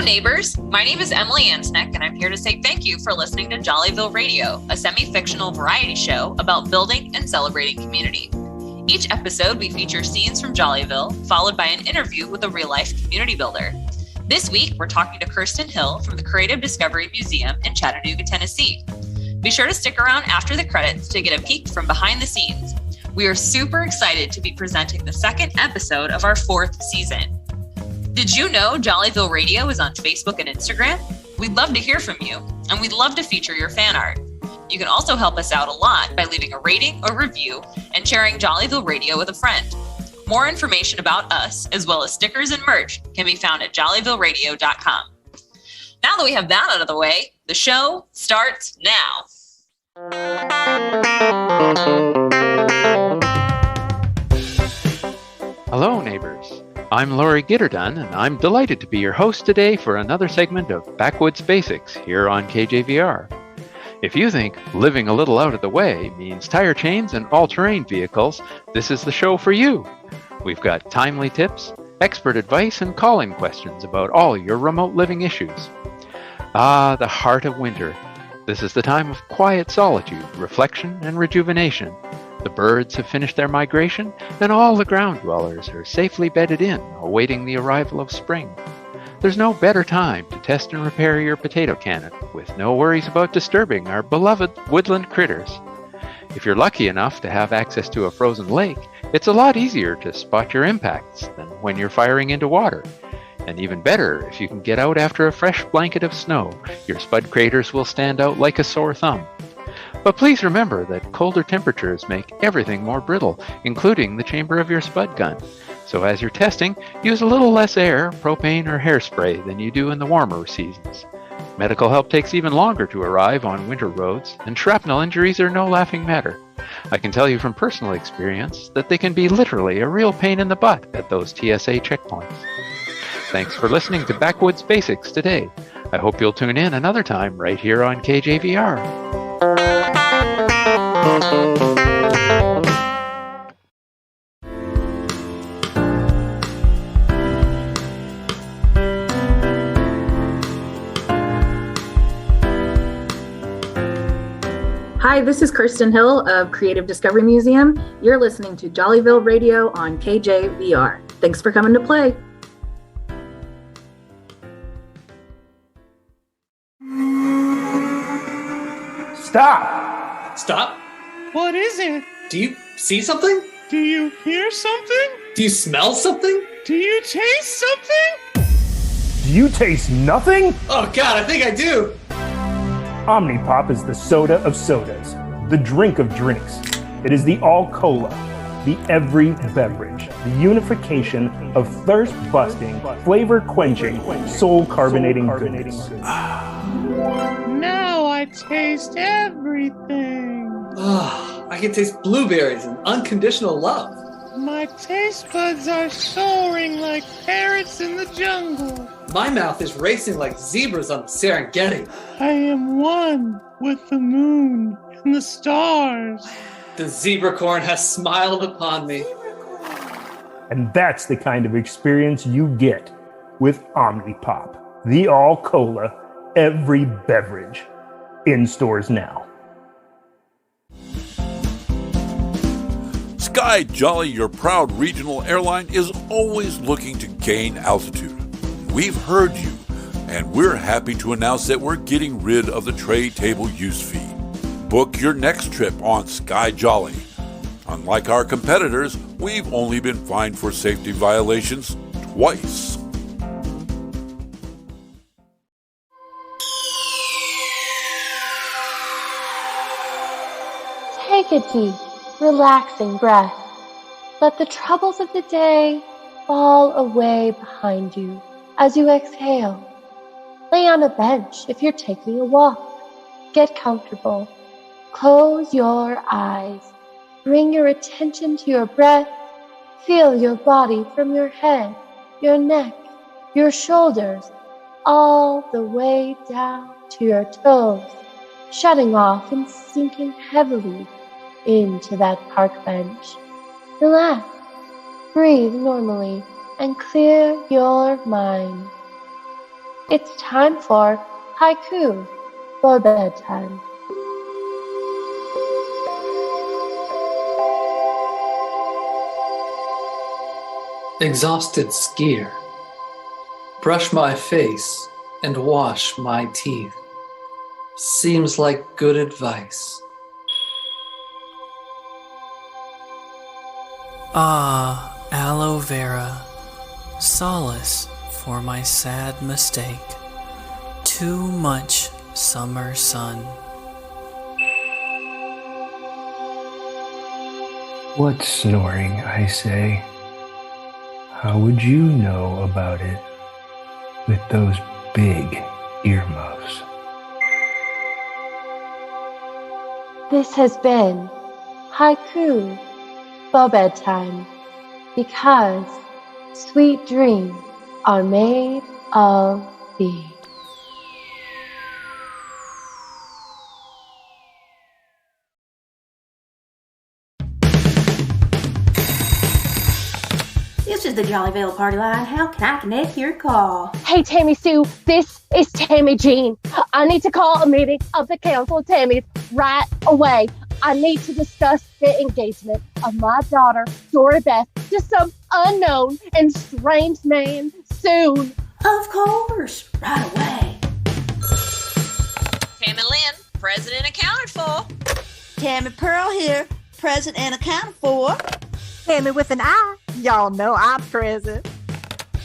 neighbors. My name is Emily Ancinec, and I'm here to say thank you for listening to Jollyville Radio, a semi-fictional variety show about building and celebrating community. Each episode, we feature scenes from Jollyville, followed by an interview with a real-life community builder. This week, we're talking to Kyrstin Hill from the Creative Discovery Museum in Chattanooga, Tennessee. Be sure to stick around after the credits to get a peek from behind the scenes. We are super excited to be presenting the second episode of our 4th season. Did you know Jollyville Radio is on Facebook and Instagram? We'd love to hear from you, and we'd love to feature your fan art. You can also help us out a lot by leaving a rating or review and sharing Jollyville Radio with a friend. More information about us, as well as stickers and merch, can be found at jollyvilleradio.com. Now that we have that out of the way, the show starts now. Hello, neighbors. I'm Laurie Gitterdun, and I'm delighted to be your host today for another segment of Backwoods Basics here on KJVR. If you think living a little out of the way means tire chains and all-terrain vehicles, this is the show for you. We've got timely tips, expert advice, and call-in questions about all your remote living issues. Ah, the heart of winter. This is the time of quiet solitude, reflection, and rejuvenation. The birds have finished their migration, and all the ground dwellers are safely bedded in, awaiting the arrival of spring. There's no better time to test and repair your potato cannon, with no worries about disturbing our beloved woodland critters. If you're lucky enough to have access to a frozen lake, it's a lot easier to spot your impacts than when you're firing into water. And even better, if you can get out after a fresh blanket of snow, your spud craters will stand out like a sore thumb. But please remember that colder temperatures make everything more brittle, including the chamber of your spud gun. So as you're testing, use a little less air, propane, or hairspray than you do in the warmer seasons. Medical help takes even longer to arrive on winter roads, and shrapnel injuries are no laughing matter. I can tell you from personal experience that they can be literally a real pain in the butt at those TSA checkpoints. Thanks for listening to Backwoods Basics today. I hope you'll tune in another time right here on KJVR. Hi, this is Kyrstin Hill of Creative Discovery Museum. You're listening to Jollyville Radio on KJVR. Thanks for coming to play. Stop! Stop? What is it? Do you see something? Do you hear something? Do you smell something? Do you taste something? Do you taste nothing? Oh God, I think I do! Omnipop is the soda of sodas, the drink of drinks. It is the all-cola, the every beverage, the unification of thirst-busting, flavor-quenching, soul-carbonating goodness. Now I taste everything. Oh, I can taste blueberries and unconditional love. My taste buds are soaring like parrots in the jungle. My mouth is racing like zebras on the Serengeti. I am one with the moon and the stars. The zebracorn has smiled upon me. And that's the kind of experience you get with Omnipop, the all-cola, every beverage. In stores now. Sky Jolly, your proud regional airline, is always looking to gain altitude. We've heard you, and we're happy to announce that we're getting rid of the tray table use fee. Book your next trip on Sky Jolly. Unlike our competitors, we've only been fined for safety violations twice. Take a deep, relaxing breath. Let the troubles of the day fall away behind you as you exhale. Lay on a bench if you're taking a walk. Get comfortable. Close your eyes. Bring your attention to your breath. Feel your body from your head, your neck, your shoulders, all the way down to your toes, shutting off and sinking heavily into that park bench. Relax, breathe normally, and clear your mind. It's time for Haiku for bedtime. Exhausted skier. Brush my face and wash my teeth. Seems like good advice. Ah, aloe vera, solace for my sad mistake. Too much summer sun. What's snoring, I say? How would you know about it with those big earmuffs? This has been Haiku for bedtime, because sweet dreams are made of these. This is the Jollyville party line. How can I connect your call? Hey, Tammy Sue, this is Tammy Jean. I need to call a meeting of the Council of Tammys right away. I need to discuss the engagement of my daughter, Dory Beth, to some unknown and strange man soon. Of course, right away. Tammy Lynn, president accounted for. Tammy Pearl here, present and accounted for. Tammy with an I. Y'all know I'm present.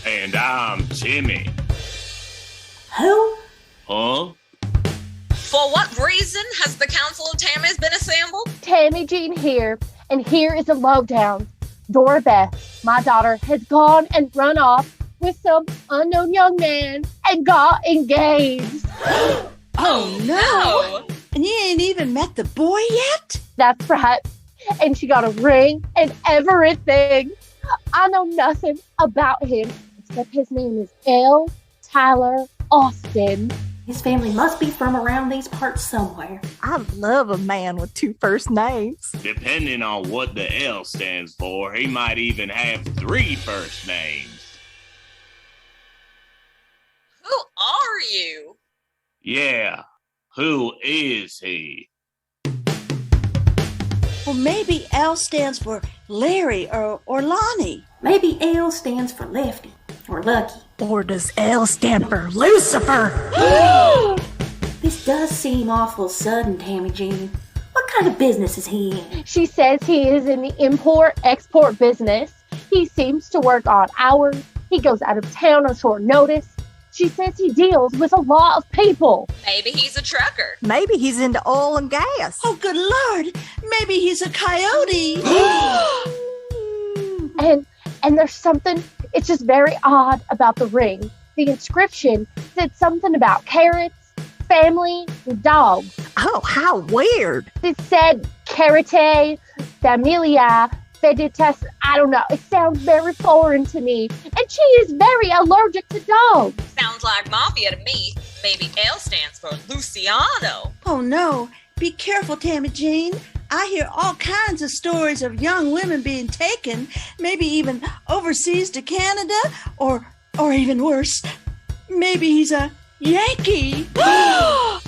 And I'm Timmy. Who? Huh? For what reason has the Council of Tammys been assembled? Tammy Jean here, and here is the lowdown. Dora Beth, my daughter, has gone and run off with some unknown young man and got engaged. Oh no! And you ain't even met the boy yet? That's right. And she got a ring and everything. I know nothing about him except his name is L. Tyler Austin. His family must be from around these parts somewhere. I love a man with two first names. Depending on what the L stands for, he might even have 3 first names. Who are you? Yeah, who is he? Well, maybe L stands for Larry or Lonnie. Maybe L stands for Lefty or Lucky. Or does L stand for Lucifer? This does seem awful sudden, Tammy Jean. What kind of business is he in? She says he is in the import-export business. He seems to work odd hours. He goes out of town on short notice. She says he deals with a lot of people. Maybe he's a trucker. Maybe he's into oil and gas. Oh, good Lord. Maybe he's a coyote. And there's something, it's just very odd about the ring. The inscription said something about carrots, family, and dogs. Oh, how weird. It said Caritate, Familia, Fidelitas. I don't know. It sounds very foreign to me. And she is very allergic to dogs. Sounds like mafia to me. Maybe L stands for Luciano. Oh, no. Be careful, Tammy Jean. I hear all kinds of stories of young women being taken, maybe even overseas to Canada, or even worse, maybe he's a Yankee. No.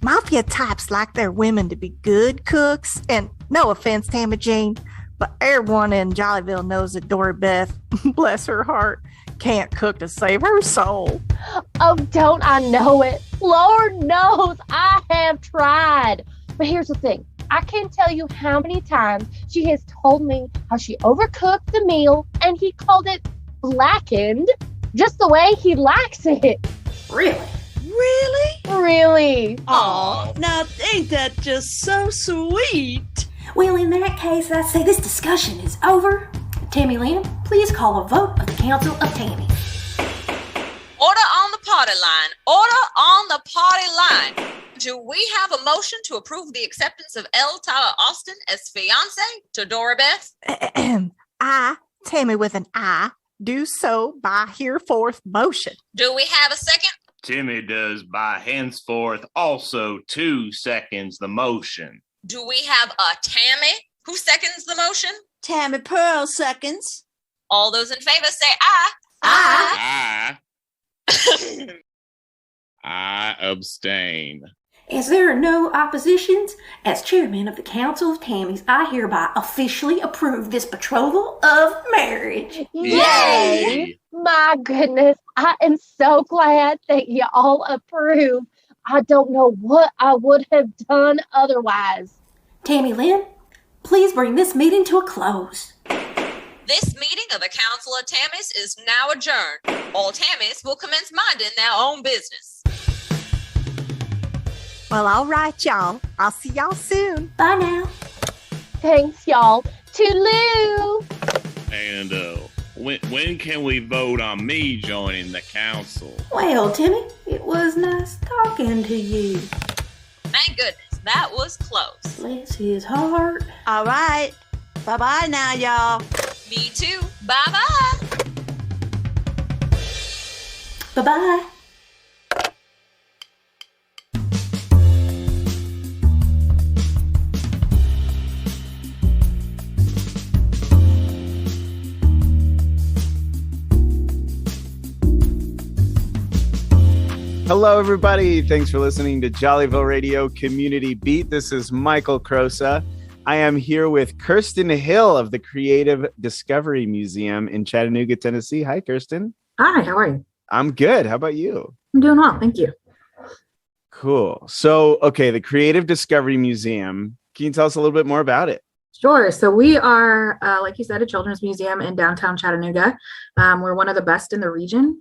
Mafia types like their women to be good cooks, and no offense, Tammy Jean, but everyone in Jollyville knows that Dory Beth, bless her heart, can't cook to save her soul. Oh, don't I know it? Lord knows I have tried. But here's the thing. I can't tell you how many times she has told me how she overcooked the meal and he called it blackened just the way he likes it. Really? Really? Really. Aw, now ain't that just so sweet? Well, in that case, I say this discussion is over. Tammy Lynn, please call a vote of the Council of Tammys. Order on the party line. Order on the party line. Do we have a motion to approve the acceptance of L. Tyler Austin as fiance to Dora Beth? I, Tammy with an I, do so by hereforth motion. Do we have a second? Timmy does by henceforth also 2 seconds the motion. Do we have a Tammy who seconds the motion? Tammy Pearl seconds. All those in favor say aye. Aye. I abstain. As there are no oppositions, as chairman of the Council of Tammys, I hereby officially approve this betrothal of marriage. Yay! My goodness, I am so glad that you all approve. I don't know what I would have done otherwise. Tammy Lynn, please bring this meeting to a close. This meeting of the Council of Tammys is now adjourned. All Tammys will commence minding their own business. Well, all right, y'all. I'll see y'all soon. Bye now. Thanks, y'all. Toodaloo! And when can we vote on me joining the council? Well, Timmy, it was nice talking to you. Thank goodness, that was close. Bless his heart. All right. Bye-bye now, y'all. Me too. Bye-bye. Bye-bye. Hello, everybody. Thanks for listening to Jollyville Radio Community Beat. This is Michael Crosa. I am here with Kyrstin Hill of the Creative Discovery Museum in Chattanooga, Tennessee. Hi, Kyrstin. Hi, how are you? I'm good. How about you? I'm doing well. Thank you. Cool. So, okay, the Creative Discovery Museum. Can you tell us a little bit more about it? Sure. So we are, like you said, a children's museum in downtown Chattanooga. We're one of the best in the region.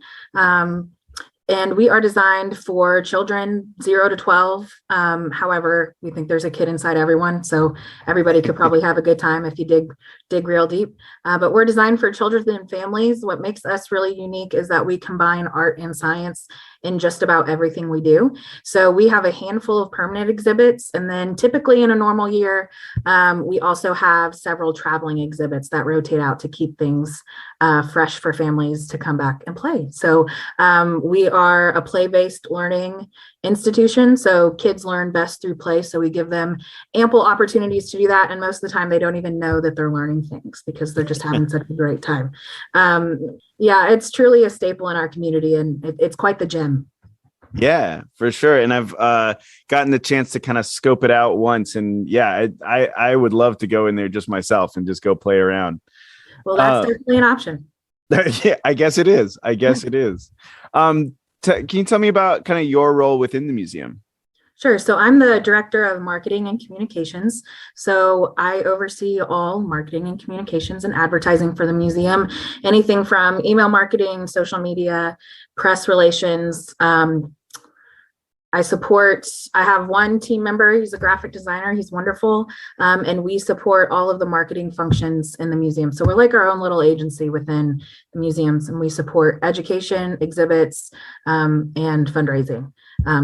And we are designed for children 0 to 12. However, we think there's a kid inside everyone. So everybody could probably have a good time if you dig real deep. But we're designed for children and families. What makes us really unique is that we combine art and science in just about everything we do. So we have a handful of permanent exhibits. And then typically in a normal year, we also have several traveling exhibits that rotate out to keep things fresh for families to come back and play. So we are a play-based learning institution. So kids learn best through play. So we give them ample opportunities to do that. And most of the time they don't even know that they're learning things because they're just having such a great time. Yeah, it's truly a staple in our community and it's quite the gem. Yeah, for sure. And I've gotten the chance to kind of scope it out once. And yeah, I would love to go in there just myself and just go play around. Well, that's definitely an option. Yeah, I guess it is. Can you tell me about kind of your role within the museum? Sure. So I'm the director of marketing and communications. So I oversee all marketing and communications and advertising for the museum, anything from email marketing, social media, press relations. I have one team member, he's a graphic designer, he's wonderful. And we support all of the marketing functions in the museum. So we're like our own little agency within the museums, and we support education, exhibits, and fundraising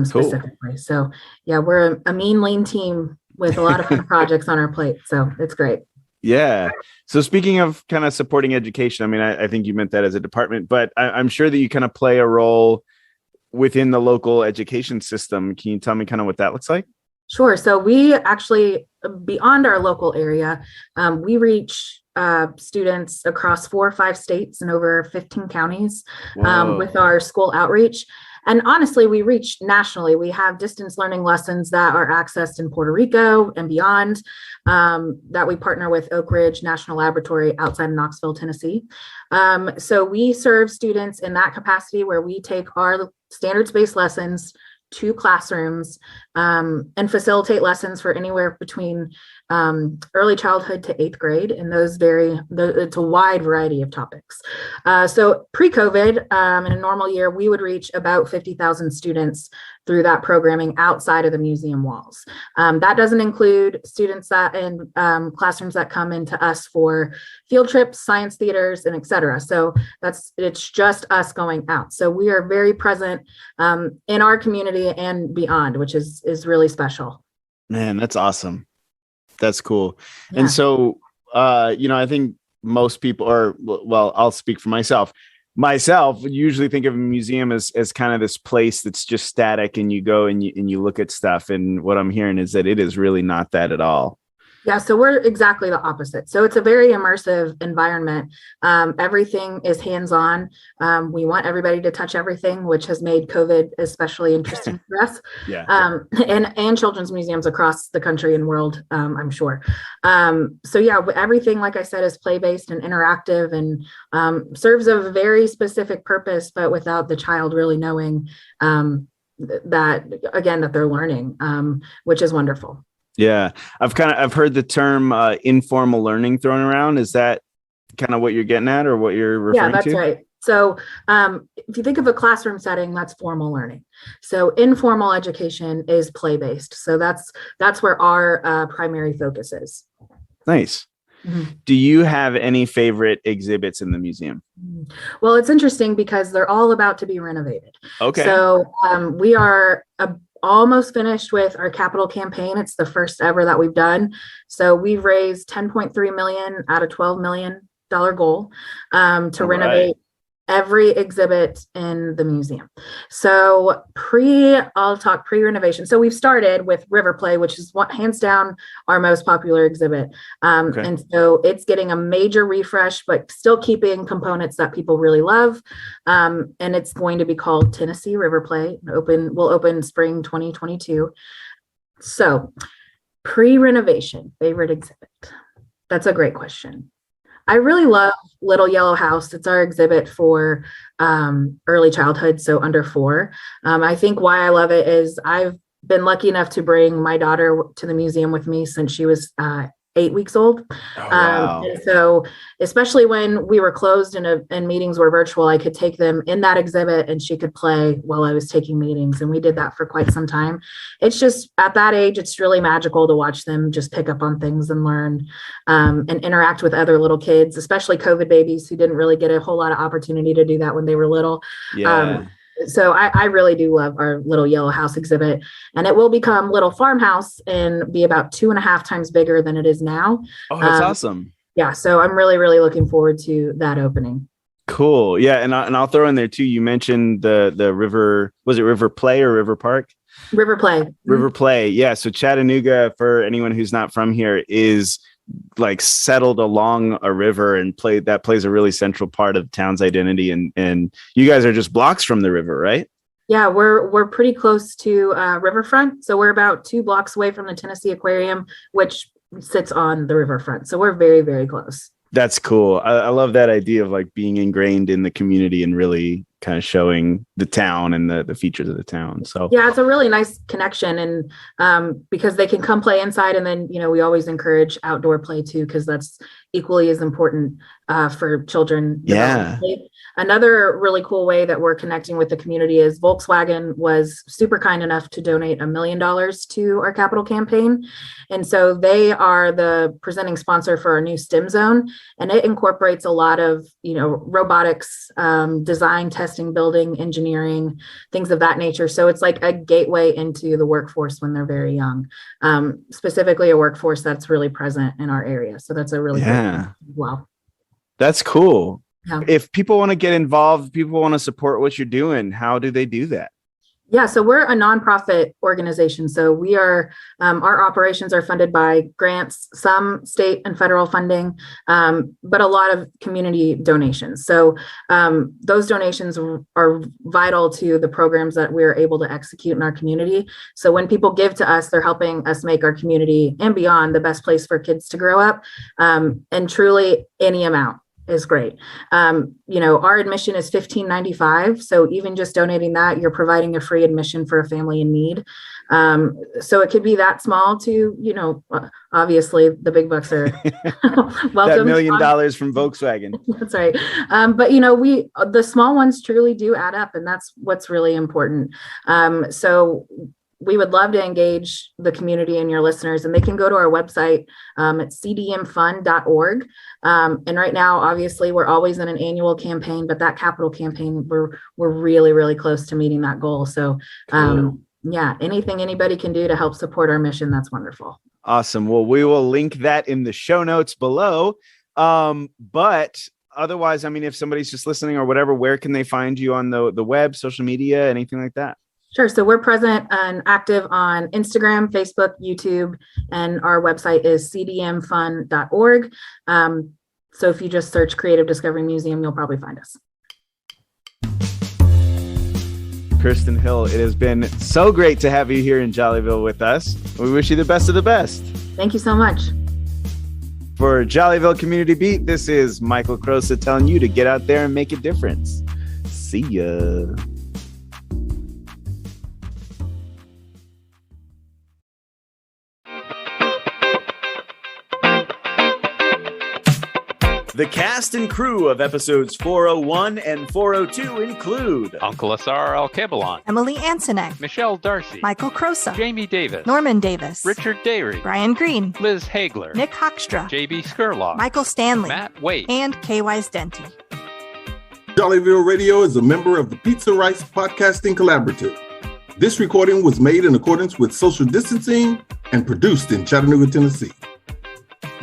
specifically. Cool. So yeah, we're a mean, lean team with a lot of fun projects on our plate. So it's great. Yeah. So speaking of kind of supporting education, I mean, I think you meant that as a department, but I'm sure that you kind of play a role within the local education system. Can you tell me kind of what that looks like? Sure. So we actually, beyond our local area, we reach students across 4 or 5 states and over 15 counties with our school outreach. And honestly, we reach nationally. We have distance learning lessons that are accessed in Puerto Rico and beyond, that we partner with Oak Ridge National Laboratory outside of Knoxville, Tennessee. So we serve students in that capacity where we take our standards-based lessons to classrooms and facilitate lessons for anywhere between early childhood to 8th grade. And it's a wide variety of topics. So pre-COVID, in a normal year, we would reach about 50,000 students through that programming outside of the museum walls. That doesn't include students that in classrooms that come into us for field trips, science theaters, and et cetera. So it's just us going out. So we are very present in our community and beyond, which is really special. Man, that's awesome. That's cool. Yeah. And so, I think most people I'll speak for myself usually think of a museum as kind of this place that's just static and you go and you look at stuff. And what I'm hearing is that it is really not that at all. Yeah, so we're exactly the opposite. So it's a very immersive environment. Everything is hands-on. We want everybody to touch everything, which has made COVID especially interesting for us. Yeah. And children's museums across the country and world, I'm sure. So yeah, everything, like I said, is play-based and interactive and serves a very specific purpose, but without the child really knowing that they're learning, which is wonderful. Yeah, I've heard the term informal learning thrown around. Is that kind of what you're getting at, or what you're referring to? Yeah, that's right. So if you think of a classroom setting, that's formal learning. So informal education is play-based. So that's where our primary focus is. Nice. Mm-hmm. Do you have any favorite exhibits in the museum? Well, it's interesting because they're all about to be renovated. Okay. So we are almost finished with our capital campaign. It's the first ever that we've done. So we've raised $10.3 million out of $12 million goal to renovate every exhibit in the museum. So I'll talk pre-renovation. So we've started with River Play, which is hands down our most popular exhibit. And so it's getting a major refresh, but still keeping components that people really love. And it's going to be called Tennessee River Play. Will open spring 2022. So pre-renovation, favorite exhibit. That's a great question. I really love Little Yellow House. It's our exhibit for early childhood, so under 4. I think why I love it is I've been lucky enough to bring my daughter to the museum with me since she was 8 weeks old. Wow. And so especially when we were closed and meetings were virtual, I could take them in that exhibit and she could play while I was taking meetings. And we did that for quite some time. It's just at that age, it's really magical to watch them just pick up on things and learn and interact with other little kids, especially COVID babies who didn't really get a whole lot of opportunity to do that when they were little. Yeah. So I really do love our Little Yellow House exhibit, and it will become Little Farmhouse and be about 2.5 times bigger than it is now. Oh, that's awesome. Yeah. So I'm really, really looking forward to that opening. Cool. Yeah. And I'll throw in there too. You mentioned the river, was it River Play or River Park? River Play. River Play. Yeah. So Chattanooga, for anyone who's not from here, is like settled along a river and plays a really central part of the town's identity. And you guys are just blocks from the river, right? Yeah, we're pretty close to riverfront. So we're about 2 blocks away from the Tennessee Aquarium, which sits on the riverfront. So we're very, very close. That's cool. I love that idea of like being ingrained in the community and really kind of showing the town and the features of the town. So yeah, it's a really nice connection. And because they can come play inside, and then, we always encourage outdoor play too, because that's equally as important for children. Yeah. Another really cool way that we're connecting with the community is Volkswagen was super kind enough to donate $1 million to our capital campaign. And so they are the presenting sponsor for our new STEM zone. And it incorporates a lot of, robotics, design, testing, building, engineering, things of that nature. So it's like a gateway into the workforce when they're very young, specifically a workforce that's really present in our area. So that's a really good thing as well. That's cool. Yeah. If people want to get involved, people want to support what you're doing, how do they do that? Yeah, so we're a nonprofit organization. So we are, our operations are funded by grants, some state and federal funding, but a lot of community donations. So those donations are vital to the programs that we're able to execute in our community. So when people give to us, they're helping us make our community and beyond the best place for kids to grow up. And truly any amount is great. Our admission is $15.95. So even just donating that, you're providing a free admission for a family in need. So it could be that small to, obviously the big bucks are welcome. That $1 million from Volkswagen. That's right. But the small ones truly do add up, and that's what's really important. So we would love to engage the community and your listeners, and they can go to our website at cdmfund.org. And right now, obviously, we're always in an annual campaign, but that capital campaign, we're really, really close to meeting that goal. So anything anybody can do to help support our mission, that's wonderful. Awesome. Well, we will link that in the show notes below. But otherwise, if somebody's just listening or whatever, where can they find you on the web, social media, anything like that? Sure. So we're present and active on Instagram, Facebook, YouTube, and our website is cdmfun.org. So if you just search Creative Discovery Museum, you'll probably find us. Kyrstin Hill, it has been so great to have you here in Jollyville with us. We wish you the best of the best. Thank you so much. For Jollyville Community Beat, this is Michael Crosa telling you to get out there and make a difference. See ya. The cast and crew of episodes 401 and 402 include Uncle Asar Al-Kebalan, Emily Ancinec, Michelle Darcy, Michael Crosa, Jamie Davis, Norman Davis, Richard Dairy, Brian Green, Liz Hagler, Nick Hoekstra, JB Skurlock, Michael Stanley, Matt Waite, and KY Stenti. Jollyville Radio is a member of the Pizza Rice Podcasting Collaborative. This recording was made in accordance with social distancing and produced in Chattanooga, Tennessee.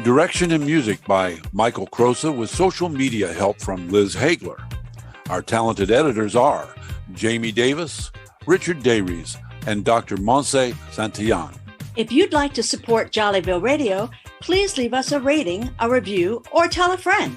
Direction and music by Michael Crosa with social media help from Liz Hagler. Our talented editors are Jamie Davis, Richard Dayries, and Dr. Monse Santillan. If you'd like to support Jollyville Radio, please leave us a rating, a review, or tell a friend.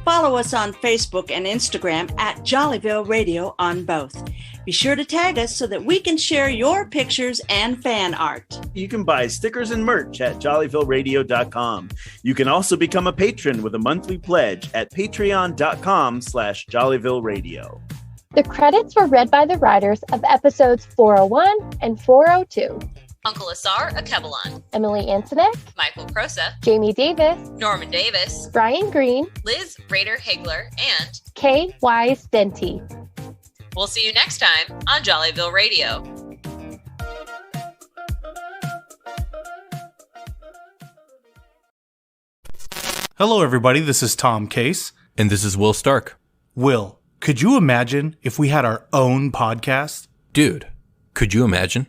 Follow us on Facebook and Instagram at Jollyville Radio on both. Be sure to tag us so that we can share your pictures and fan art. You can buy stickers and merch at jollyvilleradio.com. You can also become a patron with a monthly pledge at patreon.com/jollyvilleradio. The credits were read by the writers of episodes 401 and 402. Uncle Asar Al-Kebalan, Emily Ancinec, Michael Crosa, Jamie Davis, Norman Davis, Brian Green, Liz Rader Hagler, and KY Stenti. We'll see you next time on Jollyville Radio. Hello, everybody. This is Tom Case. And this is Will Stark. Will, could you imagine if we had our own podcast? Dude, could you imagine?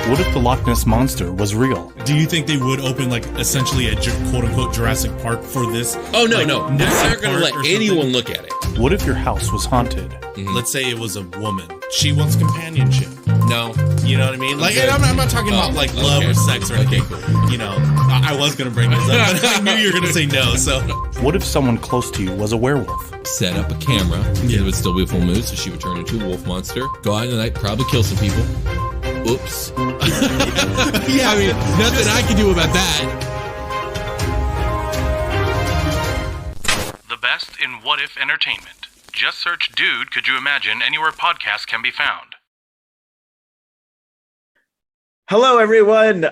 What if the Loch Ness Monster was real? Do you think they would open, like, essentially a quote-unquote Jurassic Park for this? Oh, no, like, no. They're not going to let anyone look at it. What if your house was haunted? Mm-hmm. Let's say it was a woman. She wants companionship. No. You know what I mean? Like, I'm not talking about, like, love or sex or anything. Cool. You know, I was going to bring this up, but I knew you were going to say no, so. What if someone close to you was a werewolf? Set up a camera. Yeah. It would still be a full moon, so she would turn into a wolf monster. Go out in the night, probably kill some people. Oops. Yeah, I mean, nothing I can do about that. The best in what if entertainment. Just search Dude, Could You Imagine anywhere podcasts can be found. Hello, everyone.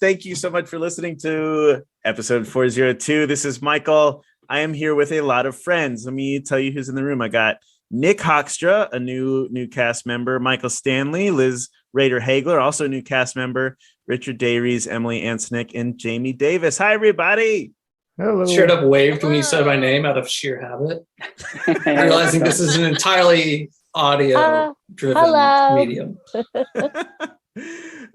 Thank you so much for listening to episode 402. This is Michael. I am here with a lot of friends. Let me tell you who's in the room. I got Nick Hoekstra, a new cast member, Michael Stanley, Liz Rader Hagler, also a new cast member, Richard Dayries, Emily Ancinec, and Jamie Davis. Hi, everybody. Hello. Straight up waved when you said my name out of sheer habit. Realizing this is an entirely audio-driven medium.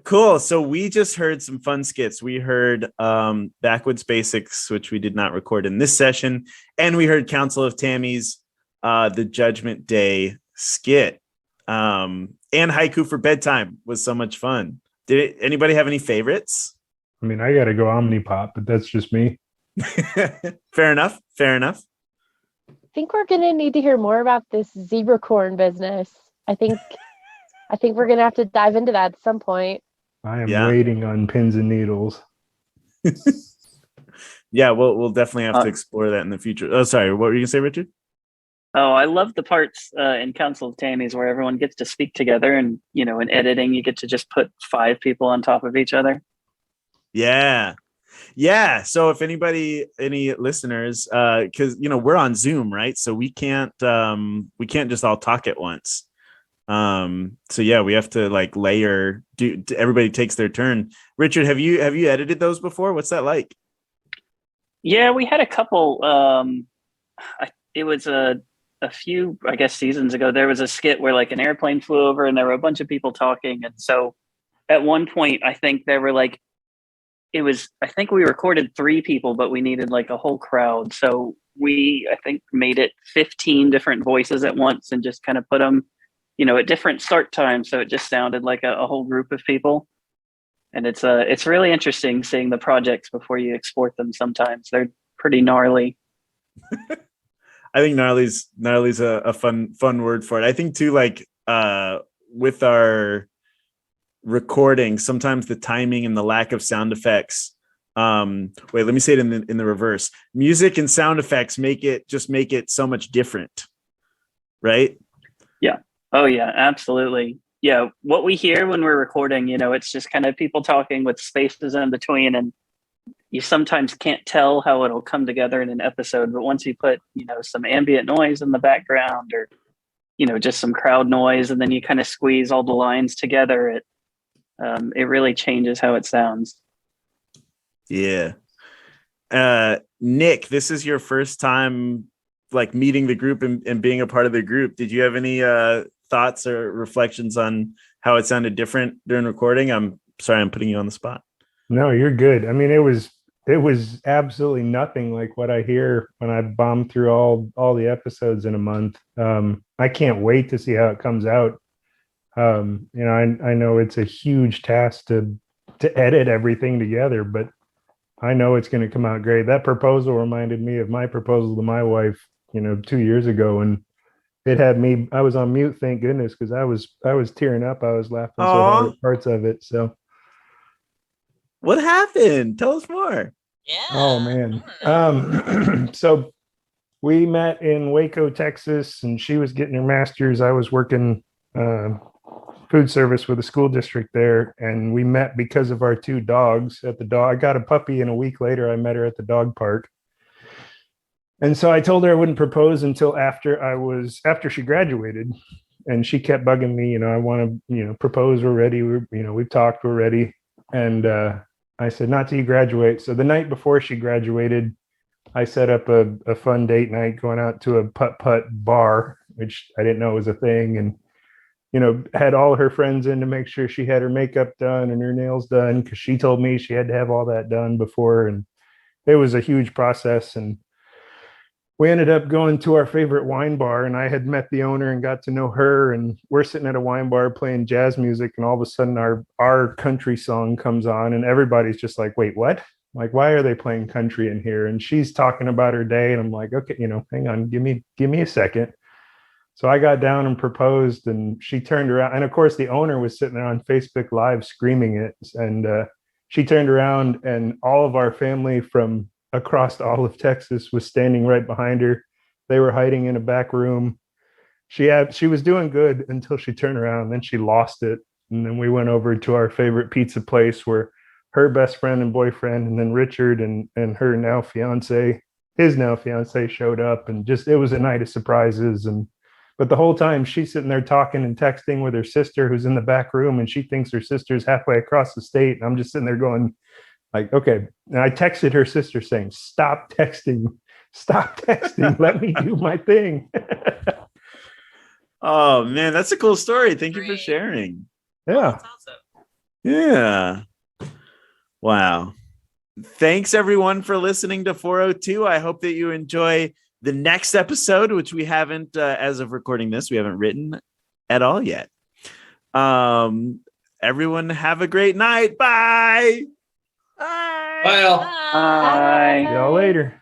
Cool. So we just heard some fun skits. We heard Backwoods Basics, which we did not record in this session, and we heard Council of Tammys, the Judgment Day skit. And Haiku for Bedtime was so much fun. Anybody have any favorites? I mean, I got to go Omnipop, but that's just me. Fair enough. I think we're going to need to hear more about this zebra corn business. I think we're going to have to dive into that at some point. I am waiting on pins and needles. Yeah, we'll definitely have to explore that in the future. Oh, sorry. What were you going to say, Richard? Oh, I love the parts in Council of Tammys where everyone gets to speak together, and in editing you get to just put 5 people on top of each other. Yeah. So if any listeners, because we're on Zoom, right? So we can't just all talk at once. So yeah, we have to like layer. Everybody takes their turn. Richard, have you edited those before? What's that like? Yeah, we had a couple. It was a few, I guess, seasons ago. There was a skit where like an airplane flew over and there were a bunch of people talking. And so at one point, I think there were like, I think we recorded 3 people, but we needed like a whole crowd. So I think made it 15 different voices at once and just kind of put them at different start times. So it just sounded like a whole group of people. And it's really interesting seeing the projects before you export them. Sometimes they're pretty gnarly. I think gnarly's a fun word for it. I think too, like with our recording, sometimes the timing and the lack of sound effects. Wait, let me say it in the reverse. Music and sound effects make it so much different, right? Yeah. Oh yeah, absolutely. Yeah, what we hear when we're recording, it's just kind of people talking with spaces in between, and you sometimes can't tell how it'll come together in an episode. But once you put, some ambient noise in the background, or, just some crowd noise, and then you kind of squeeze all the lines together, it really changes how it sounds. Yeah. Nick, this is your first time like meeting the group and being a part of the group. Did you have any thoughts or reflections on how it sounded different during recording? I'm sorry, I'm putting you on the spot. No, you're good. I mean, it was absolutely nothing like what I hear when I bomb through all the episodes in a month. I can't wait to see how it comes out. I know it's a huge task to edit everything together, but I know it's going to come out great. That proposal reminded me of my proposal to my wife, 2 years ago, and it had me. I was on mute, thank goodness, because I was tearing up. I was laughing so hard at parts of it. So, what happened? Tell us more. Yeah. Oh man. So we met in Waco, Texas, and she was getting her master's. I was working food service with a school district there, and we met because of our two dogs at the dog. I got a puppy, and a week later I met her at the dog park. And so I told her I wouldn't propose until after she graduated, and she kept bugging me, I want to, propose, we're ready. We've talked, we're ready. And I said, not till you graduate. So the night before she graduated, I set up a fun date night going out to a putt-putt bar, which I didn't know was a thing. And had all her friends in to make sure she had her makeup done and her nails done, because she told me she had to have all that done before. And it was a huge process. And we ended up going to our favorite wine bar, and I had met the owner and got to know her. And we're sitting at a wine bar playing jazz music, and all of a sudden our country song comes on, and everybody's just like, wait, what? Like, why are they playing country in here? And she's talking about her day, and I'm like, okay, hang on, give me a second. So I got down and proposed, and she turned around. And of course, the owner was sitting there on Facebook Live screaming it. And she turned around, and all of our family from across all of Texas was standing right behind her. They were hiding in a back room. She was doing good until she turned around, and then she lost it. And then we went over to our favorite pizza place where her best friend and boyfriend, and then Richard and her his now fiance showed up, and just, it was a night of surprises. But the whole time she's sitting there talking and texting with her sister who's in the back room, and she thinks her sister's halfway across the state. And I'm just sitting there going like, okay. And I texted her sister saying, stop texting, let me do my thing. Oh man, that's a cool story. Thank you for sharing. Yeah. Yeah. Wow. Thanks everyone for listening to 402. I hope that you enjoy the next episode, which we haven't, as of recording this, we haven't written at all yet. Everyone have a great night. Bye. Bye. Bye. See y'all later.